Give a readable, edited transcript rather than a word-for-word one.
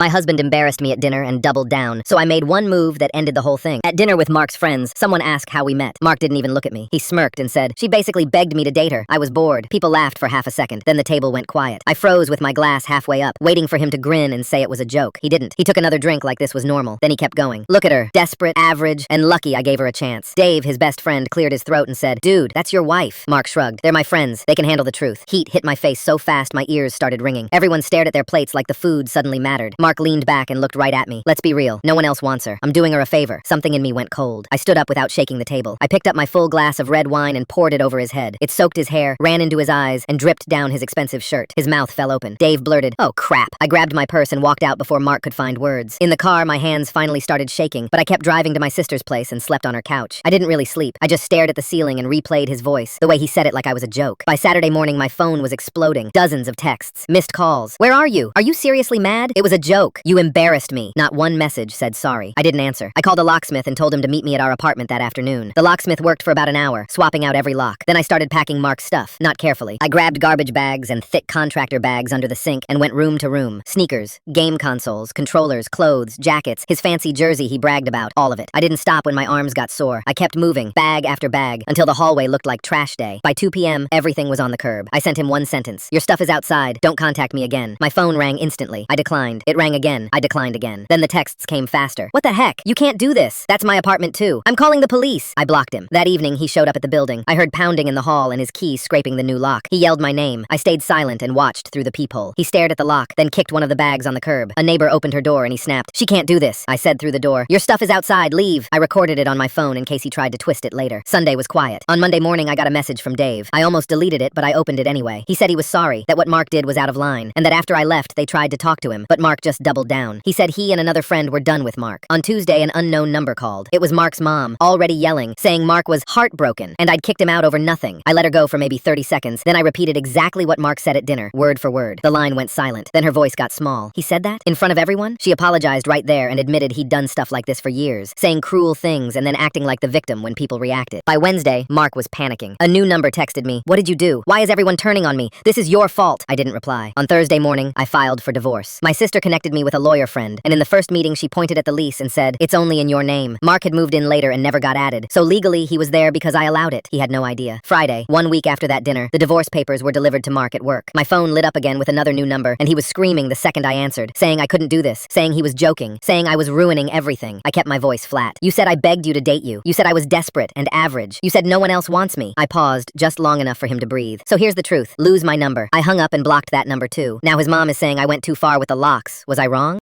My husband embarrassed me at dinner and doubled down, so I made one move that ended the whole thing. At dinner with Mark's friends, someone asked how we met. Mark didn't even look at me. He smirked and said, "She basically begged me to date her." I was bored. People laughed for half a second. Then the table went quiet. I froze with my glass halfway up, waiting for him to grin and say it was a joke. He didn't. He took another drink like this was normal. Then he kept going. Look at her. Desperate, average, and lucky I gave her a chance. Dave, his best friend, cleared his throat and said, "Dude, that's your wife." Mark shrugged. "They're my friends. They can handle the truth." Heat hit my face so fast my ears started ringing. Everyone stared at their plates like the food suddenly mattered. Mark leaned back and looked right at me. "Let's be real. No one else wants her. I'm doing her a favor." Something in me went cold. I stood up without shaking the table. I picked up my full glass of red wine and poured it over his head. It soaked his hair, ran into his eyes, and dripped down his expensive shirt. His mouth fell open. Dave blurted, "Oh, crap." I grabbed my purse and walked out before Mark could find words. In the car, my hands finally started shaking, but I kept driving to my sister's place and slept on her couch. I didn't really sleep. I just stared at the ceiling and replayed his voice, the way he said it like I was a joke. By Saturday morning, my phone was exploding. Dozens of texts. Missed calls. "Where are you? Are you seriously mad? It was a joke. You embarrassed me." Not one message said sorry. I didn't answer. I called a locksmith and told him to meet me at our apartment that afternoon. The locksmith worked for about an hour, swapping out every lock. Then I started packing Mark's stuff, not carefully. I grabbed garbage bags and thick contractor bags under the sink and went room to room. Sneakers, game consoles, controllers, clothes, jackets, his fancy jersey he bragged about, all of it. I didn't stop when my arms got sore. I kept moving, bag after bag, until the hallway looked like trash day. By 2 p.m., everything was on the curb. I sent him one sentence. "Your stuff is outside. Don't contact me again." My phone rang instantly. I declined. It rang again. I declined again. Then the texts came faster. "What the heck? You can't do this. That's my apartment too. I'm calling the police." I blocked him. That evening, he showed up at the building. I heard pounding in the hall and his key scraping the new lock. He yelled my name. I stayed silent and watched through the peephole. He stared at the lock, then kicked one of the bags on the curb. A neighbor opened her door and he snapped, "She can't do this." I said through the door, "Your stuff is outside. Leave." I recorded it on my phone in case he tried to twist it later. Sunday was quiet. On Monday morning, I got a message from Dave. I almost deleted it, but I opened it anyway. He said he was sorry, that what Mark did was out of line, and that after I left, they tried to talk to him, but Mark just doubled down. He said he and another friend were done with Mark. On Tuesday, an unknown number called. It was Mark's mom, already yelling, saying Mark was heartbroken, and I'd kicked him out over nothing. I let her go for maybe 30 seconds, then I repeated exactly what Mark said at dinner, word for word. The line went silent. Then her voice got small. "He said that? In front of everyone?" She apologized right there and admitted he'd done stuff like this for years, saying cruel things and then acting like the victim when people reacted. By Wednesday, Mark was panicking. A new number texted me. "What did you do? Why is everyone turning on me? This is your fault." I didn't reply. On Thursday morning, I filed for divorce. My sister connected me with a lawyer friend, and in the first meeting she pointed at the lease and said, "It's only in your name." Mark had moved in later and never got added, so legally he was there because I allowed it. He had no idea. Friday, 1 week after that dinner, the divorce papers were delivered to Mark at work. My phone lit up again with another new number, and he was screaming the second I answered, saying I couldn't do this, saying he was joking, saying I was ruining everything. I kept my voice flat. "You said I begged you to date you. You said I was desperate and average. You said no one else wants me." I paused, just long enough for him to breathe. "So here's the truth. Lose my number." I hung up and blocked that number too. Now his mom is saying I went too far with the locks. Was I wrong?